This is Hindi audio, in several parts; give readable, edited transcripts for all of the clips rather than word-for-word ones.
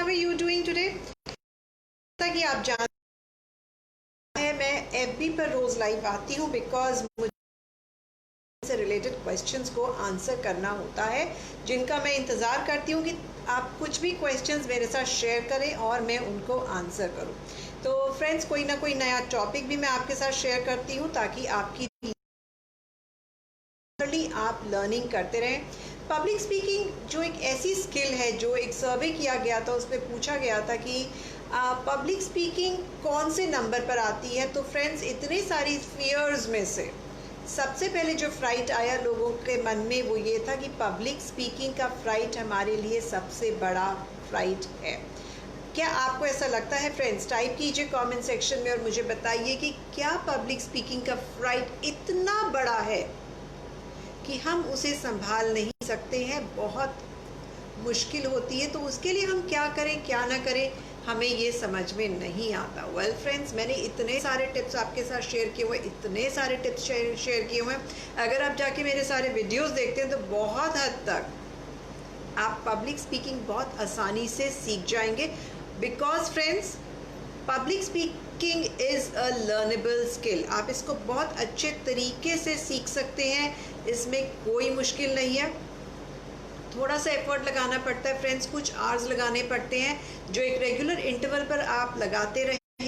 are you doing today? जैसा कि आप जानते हैं मैं FB पर रोज लाइव आती हूँ बिकॉज मुझे से रिलेटेड क्वेश्चंस को आंसर करना होता है, जिनका मैं इंतज़ार करती हूँ कि आप कुछ भी क्वेश्चंस मेरे साथ शेयर करें और मैं उनको आंसर करूँ। तो फ्रेंड्स, कोई ना कोई नया टॉपिक भी मैं आपके साथ शेयर करती हूँ ताकि आपकी आप लर्निंग करते रहें। पब्लिक स्पीकिंग जो एक ऐसी स्किल है, जो एक सर्वे किया गया था उसमें पूछा गया था कि पब्लिक स्पीकिंग कौन से नंबर पर आती है। तो फ्रेंड्स, इतने सारी फियर्स में से सबसे पहले जो फ्राइट आया लोगों के मन में वो ये था कि पब्लिक स्पीकिंग का फ्राइट हमारे लिए सबसे बड़ा फ्राइट है। क्या आपको ऐसा लगता है फ्रेंड्स? टाइप कीजिए कमेंट सेक्शन में और मुझे बताइए कि क्या पब्लिक स्पीकिंग का फ्राइट इतना बड़ा है कि हम उसे संभाल नहीं सकते हैं, बहुत मुश्किल होती है। तो उसके लिए हम क्या करें क्या ना करें, हमें ये समझ में नहीं आता। वेल फ्रेंड्स, मैंने इतने सारे टिप्स आपके साथ शेयर किए हुए, इतने सारे टिप्स शेयर किए हुए हैं। अगर आप जाके मेरे सारे वीडियोस देखते हैं तो बहुत हद तक आप पब्लिक स्पीकिंग बहुत आसानी से सीख जाएंगे। Because friends, public speaking is a learnable skill. आप इसको बहुत अच्छे तरीके से सीख सकते हैं, इसमें कोई मुश्किल नहीं है। थोड़ा सा एफर्ट लगाना पड़ता है फ्रेंड्स, कुछ आवर्स लगाने पड़ते हैं जो एक रेगुलर इंटरवल पर आप लगाते रहें,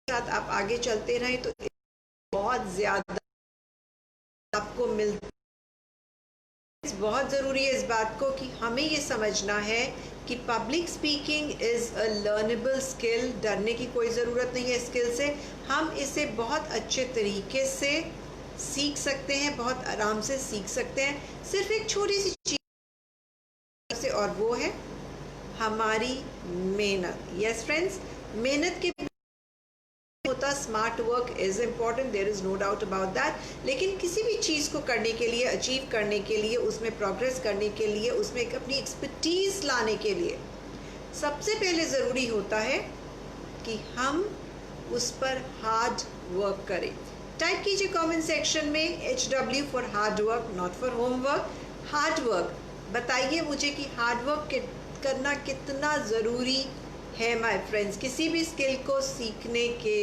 साथ आप आगे चलते रहें तो बहुत ज़्यादा आपको मिलता है। बहुत ज़रूरी है इस बात को कि हमें ये समझना है कि public speaking is a learnable skill. डरने की कोई ज़रूरत नहीं है स्किल से। हम इसे बहुत अच्छे तरीके से सीख सकते हैं, बहुत आराम से सीख सकते हैं। सिर्फ एक छोटी सी चीज़ से, और वो है हमारी मेहनत। यस फ्रेंड्स, मेहनत के होता smart work is important, there is no doubt about that. लेकिन किसी भी चीज़ को करने के लिए, अचीव करने के लिए, उसमें प्रोग्रेस करने के लिए, उसमें एक अपनी एक्सपर्टीज़ लाने के लिए सबसे पहले ज़रूरी होता है कि हम उस पर हार्ड वर्क करें। टाइप कीजिए कमेंट सेक्शन में HW for hard work, not for homework. Hard work बताइए मुझे कि हार्ड वर्क करना कितना ज़रूरी है माय फ्रेंड्स, किसी भी स्किल को सीखने के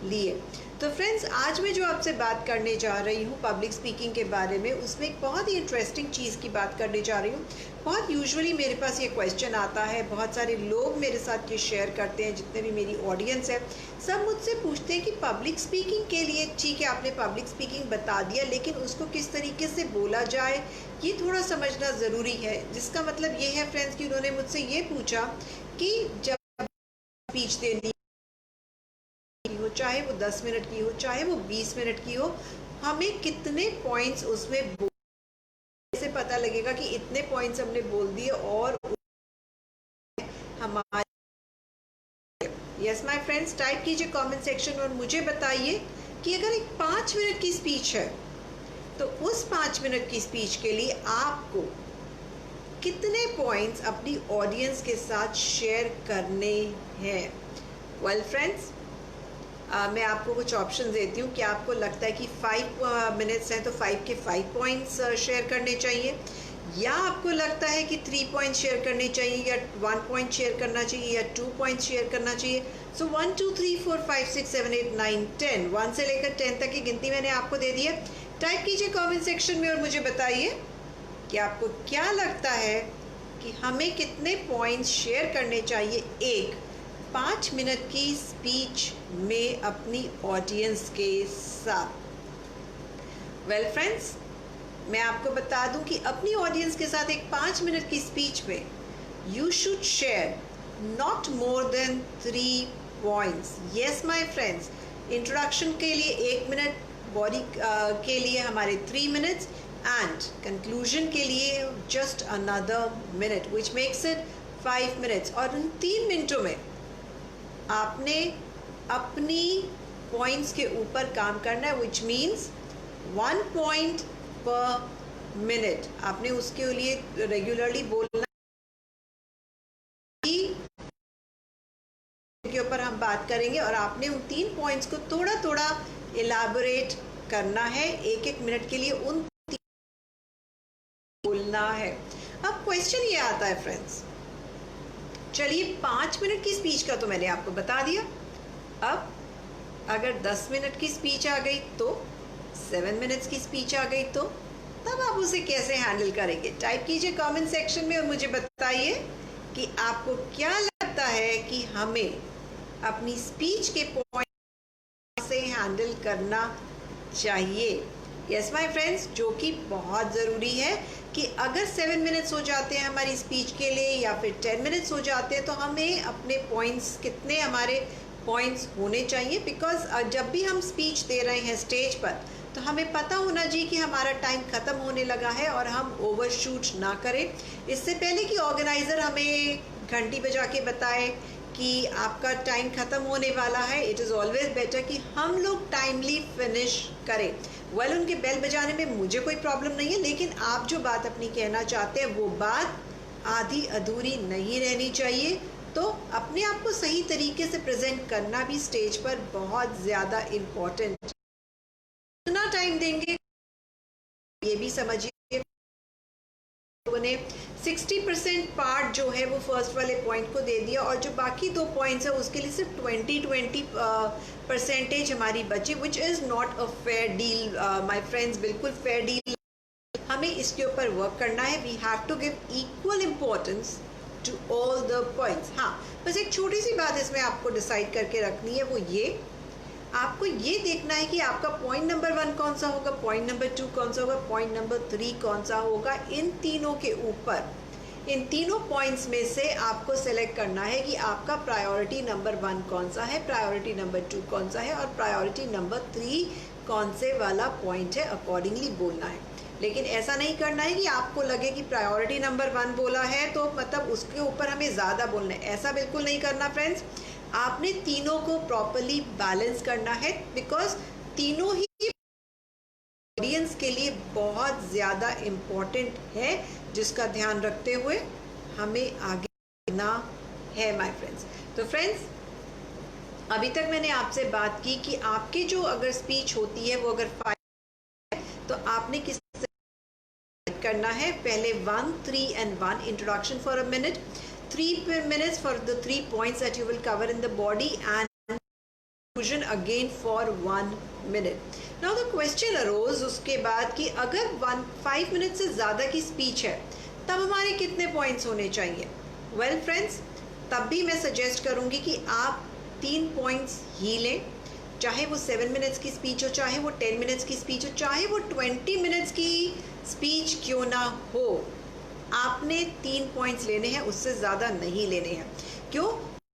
लिए। तो फ्रेंड्स, आज मैं जो आपसे बात करने जा रही हूँ पब्लिक स्पीकिंग के बारे में, उसमें एक बहुत ही इंटरेस्टिंग चीज़ की बात करने जा रही हूँ। बहुत यूजुअली मेरे पास ये क्वेश्चन आता है, बहुत सारे लोग मेरे साथ ये शेयर करते हैं, जितने भी मेरी ऑडियंस है सब मुझसे पूछते हैं कि पब्लिक स्पीकिंग के लिए, ठीक है आपने पब्लिक स्पीकिंग बता दिया, लेकिन उसको किस तरीके से बोला जाए ये थोड़ा समझना ज़रूरी है। जिसका मतलब ये है फ्रेंड्स कि उन्होंने मुझसे ये पूछा कि जब स्पीच देनी हो, चाहे वो 10 मिनट की हो, चाहे वो 20 मिनट की हो, हमें कितने पॉइंट्स उसमें से पता लगेगा कि इतने पॉइंट्स हमने बोल दिए और हमारे। यस माय फ्रेंड्स, टाइप कीजिए कमेंट सेक्शन और मुझे बताइए कि अगर एक 5 मिनट की स्पीच है तो उस 5 मिनट की स्पीच के लिए आपको कितने पॉइंट्स अपनी ऑडियंस के साथ शेयर करने हैं। वेल फ्रेंड्स, मैं आपको कुछ ऑप्शन देती हूँ कि आपको लगता है कि 5 मिनट्स हैं तो 5 के 5 पॉइंट्स शेयर करने चाहिए, या आपको लगता है कि 3 पॉइंट्स शेयर करने चाहिए, या 1 पॉइंट शेयर करना चाहिए, या 2 पॉइंट्स शेयर करना चाहिए। सो 1 2 3 4 5 6 7 8 9 10, 1 से लेकर 10 तक की गिनती मैंने आपको दे दी है। टाइप कीजिए कमेंट सेक्शन में और मुझे बताइए कि आपको क्या लगता है कि हमें कितने पॉइंट्स शेयर करने चाहिए एक 5 मिनट की स्पीच में अपनी ऑडियंस के साथ। वेल फ्रेंड्स, मैं आपको बता दूं कि अपनी ऑडियंस के साथ एक 5 मिनट की स्पीच में you should share not more than 3 points. Yes my friends, introduction के लिए 1 मिनट, बॉडी के लिए हमारे 3 मिनट्स, एंड कंक्लूजन के लिए just another minute, which makes it 5 minutes. और उन 3 मिनटों में आपने अपनी पॉइंट्स के ऊपर काम करना है, विच मीन्स 1 पॉइंट पर मिनट। आपने उसके लिए रेगुलरली बोलना के ऊपर हम बात करेंगे, और आपने उन 3 पॉइंट्स को थोड़ा थोड़ा इलाबोरेट करना है, 1-1 मिनट के लिए उन 3 बोलना है। अब क्वेश्चन ये आता है फ्रेंड्स चलिए 5 मिनट की स्पीच का तो मैंने आपको बता दिया। अब अगर 10 मिनट की स्पीच आ गई तो, 7 मिनट्स की स्पीच आ गई तो, तब आप उसे कैसे हैंडल करेंगे? टाइप कीजिए कमेंट सेक्शन में और मुझे बताइए कि आपको क्या लगता है कि हमें अपनी स्पीच के पॉइंट से हैंडल करना चाहिए। यस माय फ्रेंड्स, जो कि बहुत ज़रूरी है कि अगर 7 मिनट्स हो जाते हैं हमारी स्पीच के लिए या फिर 10 मिनट्स हो जाते हैं तो हमें अपने पॉइंट्स, कितने हमारे पॉइंट्स होने चाहिए, बिकॉज जब भी हम स्पीच दे रहे हैं स्टेज पर तो हमें पता होना चाहिए कि हमारा टाइम ख़त्म होने लगा है और हम ओवरशूट ना करें। इससे पहले कि ऑर्गेनाइज़र हमें घंटी बजा के बताए कि आपका टाइम ख़त्म होने वाला है, इट इज़ ऑलवेज बेटर कि हम लोग टाइमली फिनिश करें। वेल, उनके बेल बजाने में मुझे कोई प्रॉब्लम नहीं है, लेकिन आप जो बात अपनी कहना चाहते हैं वो बात आधी अधूरी नहीं रहनी चाहिए। तो अपने आप को सही तरीके से प्रेजेंट करना भी स्टेज पर बहुत ज़्यादा इम्पोर्टेंट। कितना टाइम देंगे ये भी समझिए। लोगों ने 60% पार्ट जो है वो फर्स्ट वाले पॉइंट को दे दिया और जो बाकी 2 पॉइंट्स है उसके लिए सिर्फ 20% हमारी बची, which is not a fair deal my friends. बिल्कुल फेयर डील, हमें इसके ऊपर वर्क करना है। We have to give equal importance to all the points. हाँ, बस एक छोटी सी बात इसमें आपको डिसाइड करके रखनी है, वो ये, आपको ये देखना है कि आपका पॉइंट नंबर 1 कौन सा होगा, पॉइंट नंबर 2 कौन सा होगा, पॉइंट नंबर 3 कौन सा होगा। इन तीनों के ऊपर, इन तीनों पॉइंट्स में से आपको सेलेक्ट करना है कि आपका प्रायोरिटी नंबर 1 कौन सा है, प्रायोरिटी नंबर 2 कौन सा है और प्रायोरिटी नंबर 3 कौन से वाला पॉइंट है, अकॉर्डिंगली बोलना है। लेकिन ऐसा नहीं करना है कि आपको लगे कि प्रायोरिटी नंबर 1 बोला है तो मतलब उसके ऊपर हमें ज़्यादा बोलना है, ऐसा बिल्कुल नहीं करना फ्रेंड्स। आपने तीनों को प्रॉपरली बैलेंस करना है, बिकॉज तीनों ही ऑडियंस के लिए बहुत ज़्यादा इम्पोर्टेंट है, जिसका ध्यान रखते हुए हमें आगे बढ़ना है माय फ्रेंड्स। तो फ्रेंड्स, अभी तक मैंने आपसे बात की कि आपकी जो अगर स्पीच होती है वो अगर 5 तो आपने किस करना है। पहले 1, 3 and 1 introduction for a minute, 3 minutes for the 3 points that you will cover in the body and conclusion again for 1 minute. Now the question arose उसके बाद कि अगर 5 minutes से ज़्यादा की स्पीच है तब हमारे कितने पॉइंट्स होने चाहिए। वेल फ्रेंड्स, तब भी मैं सजेस्ट करूँगी कि आप 3 पॉइंट्स ही लें, चाहे वो 7 मिनट्स की स्पीच हो, चाहे वो 10 मिनट्स की स्पीच हो, चाहे वो 20 मिनट्स की स्पीच क्यों ना हो, आपने 3 पॉइंट्स लेने हैं, उससे ज़्यादा नहीं लेने हैं। क्यों?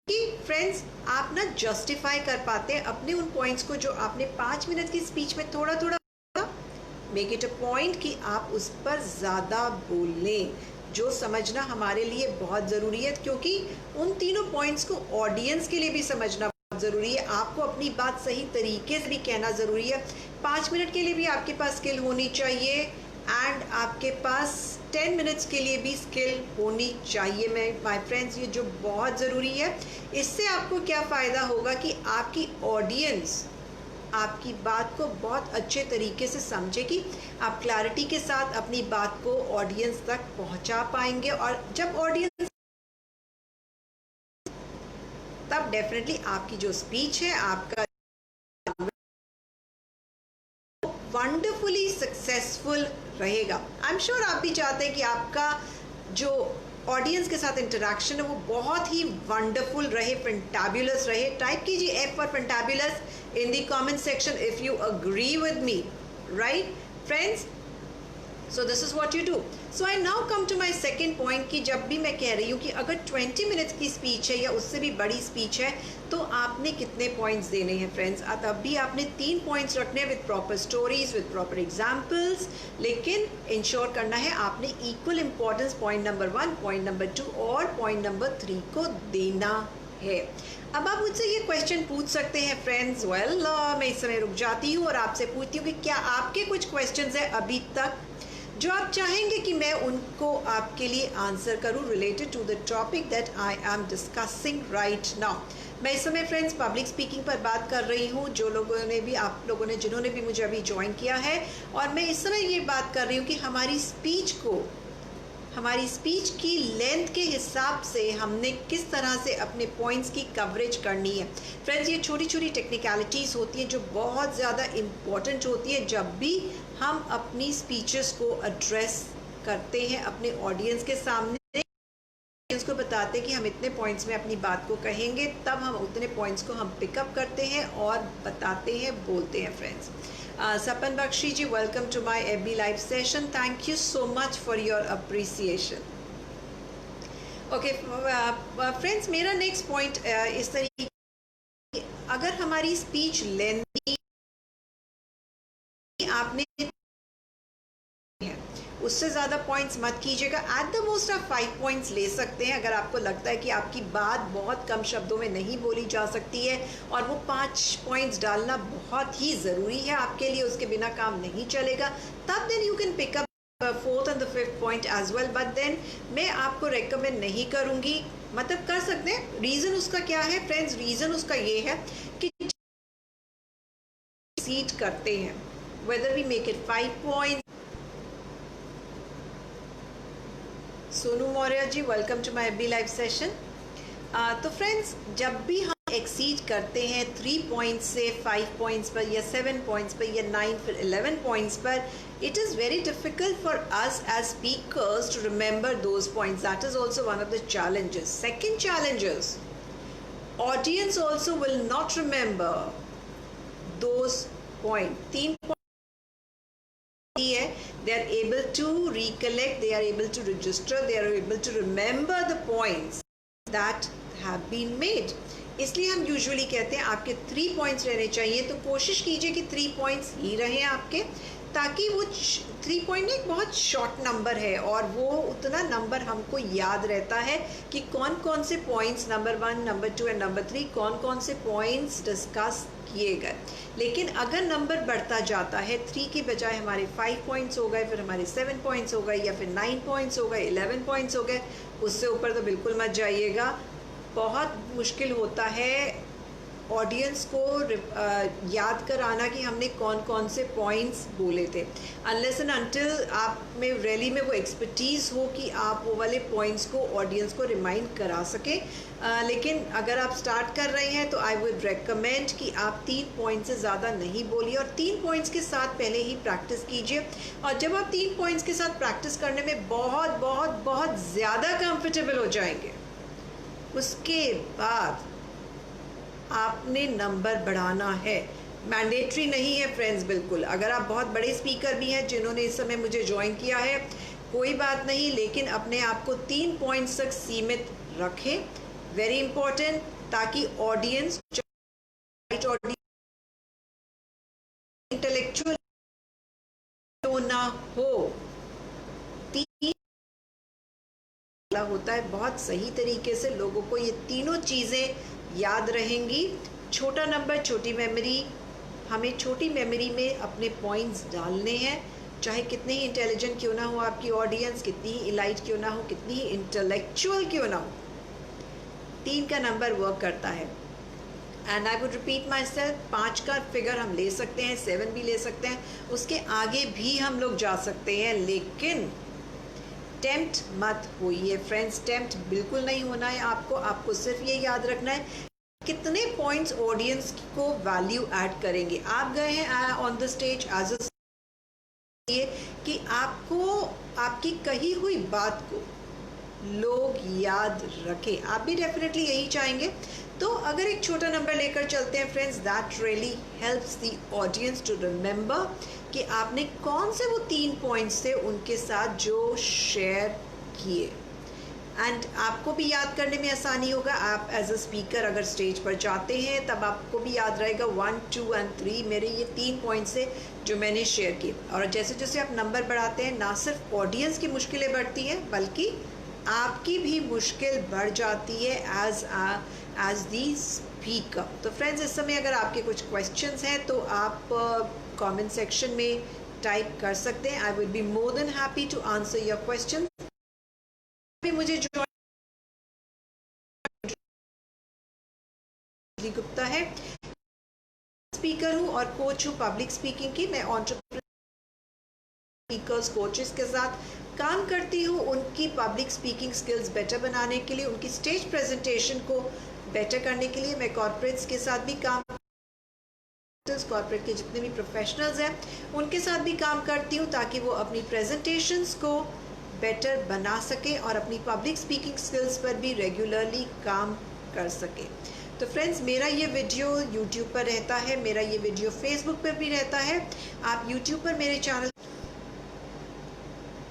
कि फ्रेंड्स, आप ना जस्टिफाई कर पाते हैं अपने उन पॉइंट्स को जो आपने 5 मिनट की स्पीच में थोड़ा थोड़ा, मेक इट अ पॉइंट कि आप उस पर ज़्यादा बोलें, जो समझना हमारे लिए बहुत ज़रूरी है, क्योंकि उन तीनों पॉइंट्स को ऑडियंस के लिए भी समझना बहुत ज़रूरी है। आपको अपनी बात सही तरीके से भी कहना ज़रूरी है। 5 मिनट के लिए भी आपके पास स्किल होनी चाहिए एंड आपके पास 10 मिनट्स के लिए भी स्किल होनी चाहिए माय फ्रेंड्स, ये जो बहुत ज़रूरी है। इससे आपको क्या फ़ायदा होगा कि आपकी ऑडियंस आपकी बात को बहुत अच्छे तरीके से समझेगी, आप क्लैरिटी के साथ अपनी बात को ऑडियंस तक पहुंचा पाएंगे, और जब ऑडियंस, तब डेफिनेटली आपकी जो स्पीच है, आपका वंडरफुली सक्सेसफुल रहेगा। आई एम श्योर आप भी चाहते हैं कि आपका जो ऑडियंस के साथ इंटरेक्शन है वो बहुत ही वंडरफुल रहे, फैंटाबुलस रहे। टाइप कीजिए F for fantabulous in the comment section if you agree with me, right friends? So this is what you do. So I now come to my second point कि जब भी मैं कह रही हूँ कि अगर 20 मिनट्स की स्पीच है या उससे भी बड़ी स्पीच है तो आपने कितने पॉइंट्स देने हैं फ्रेंड्स। तब भी आपने 3 पॉइंट्स रखने हैं with proper stories, with proper examples, लेकिन इंश्योर करना है आपने equal importance point number 1, point number 2 और पॉइंट नंबर 3 को देना है। अब आप मुझसे ये क्वेश्चन पूछ सकते हैं फ्रेंड्स। वेल, मैं इस समय रुक जाती हूँ और आपसे पूछती हूँ कि क्या आपके कुछ क्वेश्चंस हैं अभी तक जो आप चाहेंगे कि मैं उनको आपके लिए आंसर करूँ related to the topic that I am discussing right now. मैं इस समय फ्रेंड्स पब्लिक स्पीकिंग पर बात कर रही हूँ। जो लोगों ने भी, आप लोगों ने जिन्होंने भी मुझे अभी ज्वाइन किया है, और मैं इस समय ये बात कर रही हूँ कि हमारी स्पीच को हमारी स्पीच की लेंथ के हिसाब से हमने किस तरह से अपने पॉइंट्स की कवरेज करनी है। फ्रेंड्स, ये छोटी छोटी टेक्निकलिटीज़ होती हैं जो बहुत ज़्यादा इम्पॉर्टेंट होती है जब भी हम अपनी स्पीचेस को एड्रेस करते हैं अपने ऑडियंस के सामने। को बताते हैं कि हम इतने पॉइंट्स में अपनी बात को कहेंगे, तब हम उतने पॉइंट्स को हम पिकअप करते हैं और बताते हैं, बोलते हैं। Friends, Sapan Bakshi ji, welcome to my FB live session. Thank you so much for your appreciation. Okay friends, मेरा नेक्स्ट पॉइंट इस तरीके, अगर हमारी स्पीच लेंथी आपने उससे ज़्यादा पॉइंट्स मत कीजिएगा। एट द मोस्ट आप 5 पॉइंट्स ले सकते हैं अगर आपको लगता है कि आपकी बात बहुत कम शब्दों में नहीं बोली जा सकती है और वो 5 पॉइंट्स डालना बहुत ही ज़रूरी है आपके लिए, उसके बिना काम नहीं चलेगा, तब then you can pick up 4th and the 5th point as well. But then मैं आपको रेकमेंड नहीं करूँगी, मतलब कर सकते हैं। रीज़न उसका क्या है फ्रेंड्स? रीज़न उसका ये है कि सीट करते हैं, whether we make it 5 point. Sonu Maurya ji, welcome to my FB live session. तो फ्रेंड्स, जब भी हम एक्सीड करते हैं 3 पॉइंट्स से 5 पॉइंट्स पर या 7 पॉइंट्स पर या 9 फिर 11 पॉइंट्स पर, it is very difficult for us as speakers to remember those points. That is also one of the challenges. Second challenges, audience also will not remember those point. 3 they are able to recollect, they are able to register, they are able to remember the points that have been made। इसलिए हम यूजुअली कहते हैं आपके 3 पॉइंट्स रहने चाहिए, तो कोशिश कीजिए कि 3 पॉइंट्स ही रहें आपके, ताकि वो 3 पॉइंट एक बहुत शॉर्ट नंबर है और वो उतना नंबर हमको याद रहता है कि कौन कौन से points, number 1, number 2 and number 3, कौन कौन से पॉइंट्स डिस्कस किए गए। लेकिन अगर नंबर बढ़ता जाता है, 3 के बजाय हमारे 5 पॉइंट्स हो गए, फिर हमारे 7 पॉइंट्स हो गए, या फिर 9 पॉइंट्स हो गए, 11 पॉइंट्स हो गए, उससे ऊपर तो बिल्कुल मत जाइएगा। बहुत मुश्किल होता है ऑडियंस को याद कराना कि हमने कौन कौन से पॉइंट्स बोले थे, अनलेस एंड अनटिल आप में रैली में वो एक्सपर्टीज़ हो कि आप वो वाले पॉइंट्स को ऑडियंस को रिमाइंड करा सके। लेकिन अगर आप स्टार्ट कर रहे हैं तो आई वुड रेकमेंड कि आप 3 पॉइंट्स से ज़्यादा नहीं बोलिए और 3 पॉइंट्स के साथ पहले ही प्रैक्टिस कीजिए। और जब आप 3 पॉइंट्स के साथ प्रैक्टिस करने में बहुत बहुत बहुत ज़्यादा कंफर्टेबल हो जाएंगे, उसके बाद आपने नंबर बढ़ाना है। मैंडेटरी नहीं है फ्रेंड्स, बिल्कुल। अगर आप बहुत बड़े स्पीकर भी हैं जिन्होंने इस समय मुझे ज्वाइन किया है, कोई बात नहीं, लेकिन अपने आप को 3 पॉइंट्स तक सीमित रखें, वेरी इंपॉर्टेंट, ताकि ऑडियंस इंटेलेक्चुअल ना हो। 3 होता है, बहुत सही तरीके से लोगों को ये तीनों चीज़ें याद रहेंगी। छोटा नंबर, छोटी मेमोरी। हमें छोटी मेमोरी में अपने पॉइंट्स डालने हैं, चाहे कितने ही इंटेलिजेंट क्यों ना हो आपकी ऑडियंस, कितनी ही इलाइट क्यों ना हो, कितनी ही इंटेलेक्चुअल क्यों ना हो, 3 का नंबर वर्क करता है। And I would repeat my self, 5 का फिगर हम ले सकते हैं, 7 भी ले सकते हैं, उसके आगे भी हम लोग जा सकते हैं, लेकिन टेम्प्ट मत होइए फ्रेंड्स। टेम्प्ट बिल्कुल नहीं होना है आपको सिर्फ ये याद रखना है कितने पॉइंट्स ऑडियंस को वैल्यू ऐड करेंगे। आप गए हैं on the stage as a, कि आपको आपकी कही हुई बात को लोग याद रखें, आप भी डेफिनेटली यही चाहेंगे। तो अगर एक छोटा नंबर लेकर चलते हैं friends, that really helps the audience to remember कि आपने कौन से वो 3 पॉइंट्स थे उनके साथ जो शेयर किए, एंड आपको भी याद करने में आसानी होगा। आप एज अ स्पीकर अगर स्टेज पर जाते हैं तब आपको भी याद रहेगा 1, 2 एंड 3 मेरे ये 3 पॉइंट्स थे जो मैंने शेयर किए। और जैसे जैसे आप नंबर बढ़ाते हैं, ना सिर्फ ऑडियंस की मुश्किलें बढ़ती हैं बल्कि आपकी भी मुश्किल बढ़ जाती है एज दी स्पीकर। तो फ्रेंड्स, इस समय अगर आपके कुछ क्वेश्चंस हैं तो आप कमेंट सेक्शन में टाइप कर सकते हैं। I will be more than happy to answer your question. मुझे गुप्ता है, स्पीकर हूँ और कोच हूँ पब्लिक स्पीकिंग की। मैं एंटरप्रेन्योर स्पीकर्स कोचेस के साथ काम करती हूँ उनकी पब्लिक स्पीकिंग स्किल्स बेटर बनाने के लिए, उनकी स्टेज प्रेजेंटेशन को बेटर करने के लिए। मैं कॉर्पोरेट्स के साथ भी काम, कॉर्पोरेट के जितने भी प्रोफेशनल्स हैं उनके साथ भी काम करती हूँ ताकि वो अपनी प्रेजेंटेशंस को बेटर बना सके और अपनी पब्लिक स्पीकिंग स्किल्स पर भी रेगुलरली काम कर सके। तो फ्रेंड्स, मेरा ये वीडियो यूट्यूब पर रहता है, मेरा ये वीडियो फेसबुक पर भी रहता है। आप यूट्यूब पर मेरे चैनल,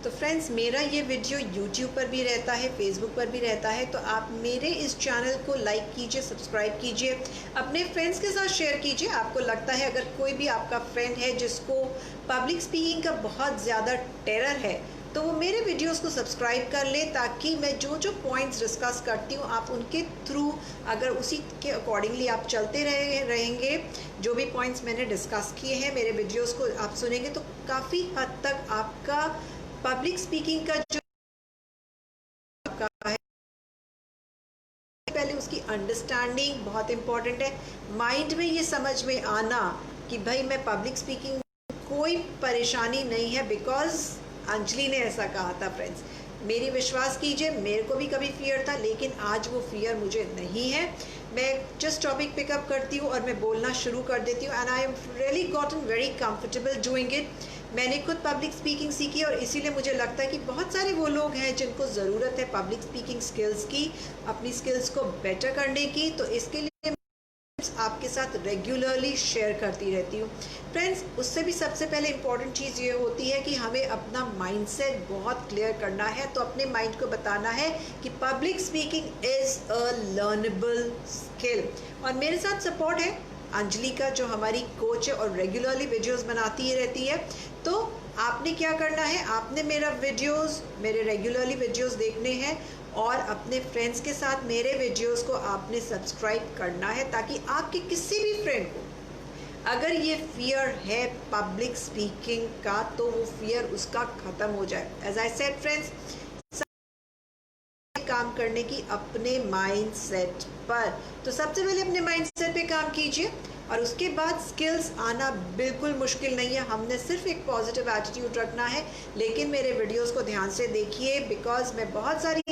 तो फ्रेंड्स मेरा ये वीडियो यूट्यूब पर भी रहता है, फेसबुक पर भी रहता है। तो आप मेरे इस चैनल को लाइक कीजिए, सब्सक्राइब कीजिए, अपने फ्रेंड्स के साथ शेयर कीजिए। आपको लगता है अगर कोई भी आपका फ्रेंड है जिसको पब्लिक स्पीकिंग का बहुत ज़्यादा टेरर है तो वो मेरे वीडियोस को सब्सक्राइब कर ले, ताकि मैं जो जो पॉइंट्स डिस्कस करती हूँ आप उनके थ्रू अगर उसी के अकॉर्डिंगली आप चलते रहेंगे, जो भी पॉइंट्स मैंने डिस्कस किए हैं मेरे वीडियोस को आप सुनेंगे तो काफ़ी हद तक आपका पब्लिक स्पीकिंग का जो है, पहले उसकी अंडरस्टैंडिंग बहुत इम्पॉर्टेंट है। माइंड में ये समझ में आना कि भाई मैं पब्लिक स्पीकिंग कोई परेशानी नहीं है, बिकॉज अंजलि ने ऐसा कहा था। फ्रेंड्स, मेरी विश्वास कीजिए, मेरे को भी कभी फियर था, लेकिन आज वो फियर मुझे नहीं है। मैं जस्ट टॉपिक पिकअप करती हूँ और मैं बोलना शुरू कर देती हूँ, and I am really gotten very comfortable doing it. मैंने खुद पब्लिक स्पीकिंग सीखी और इसीलिए मुझे लगता है कि बहुत सारे वो लोग हैं जिनको ज़रूरत है पब्लिक स्पीकिंग स्किल्स की, अपनी स्किल्स को बेटर करने की। तो इसके लिए आपके साथ रेगुलरली शेयर करती रहती हूँ। फ्रेंड्स, उससे भी सबसे पहले इम्पॉर्टेंट चीज़ ये होती है कि हमें अपना माइंडसेट बहुत क्लियर करना है। तो अपने माइंड को बताना है कि public speaking is a learnable skill. और मेरे साथ सपोर्ट है अंजलि का, जो हमारी कोच है और रेगुलरली वीडियोस बनाती ही रहती है। तो आपने क्या करना है, आपने मेरे रेगुलरली वीडियोस देखने हैं और अपने फ्रेंड्स के साथ मेरे वीडियोस को आपने सब्सक्राइब करना है, ताकि आपके किसी भी फ्रेंड को अगर ये फियर है पब्लिक स्पीकिंग का तो वो फियर उसका ख़त्म हो जाए। एज आई सेड फ्रेंड्स, काम करने की अपने माइंडसेट पर, तो सबसे पहले अपने माइंडसेट पे काम कीजिए और उसके बाद स्किल्स आना बिल्कुल मुश्किल नहीं है। हमने सिर्फ एक पॉजिटिव एटीट्यूड रखना है। लेकिन मेरे वीडियोस को ध्यान से देखिए, बिकॉज मैं बहुत सारी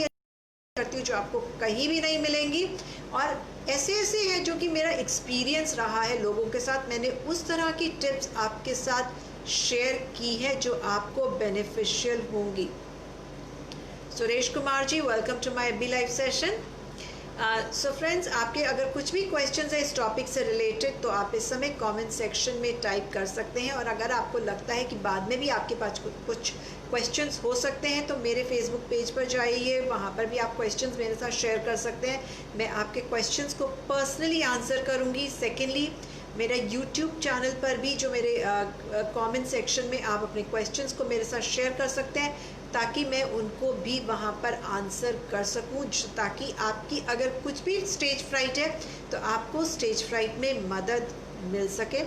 करती हूँ जो आपको कहीं भी नहीं मिलेंगी, और ऐसे हैं जो कि मेरा एक्सपीरियंस रहा है लोगों के साथ। मैंने उस तरह की टिप्स आपके साथ शेयर की है जो आपको बेनिफिशियल होंगी। Suresh Kumar ji, welcome to my B live session. So friends, आपके अगर कुछ भी क्वेश्चंस है इस टॉपिक से रिलेटेड तो आप इस समय कमेंट सेक्शन में टाइप कर सकते हैं। और अगर आपको लगता है कि बाद में भी आपके पास कुछ क्वेश्चंस हो सकते हैं तो मेरे फेसबुक पेज पर जाइए, वहाँ पर भी आप क्वेश्चंस मेरे साथ शेयर कर सकते हैं। मैं आपके क्वेश्चंस को पर्सनली आंसर करूँगी। सेकेंडली, मेरा यूट्यूब चैनल पर भी जो मेरे कमेंट सेक्शन में आप अपने क्वेश्चंस को मेरे साथ शेयर कर सकते हैं, ताकि मैं उनको भी वहाँ पर आंसर कर सकूँ, ताकि आपकी अगर कुछ भी स्टेज फ्राइट है तो आपको स्टेज फ्राइट में मदद मिल सके।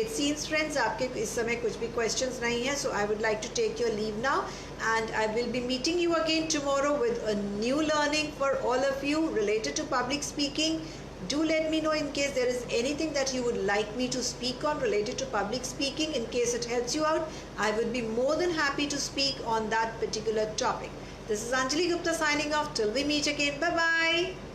इट सीम्स फ्रेंड्स आपके इस समय कुछ भी क्वेश्चंस नहीं है, so I would like to take your leave now and I will be meeting you again tomorrow with a new learning for all of you related to public speaking. Do let me know in case there is anything that you would like me to speak on related to public speaking. In case it helps you out, I would be more than happy to speak on that particular topic. This is Anjali Gupta signing off till we meet again. Bye bye.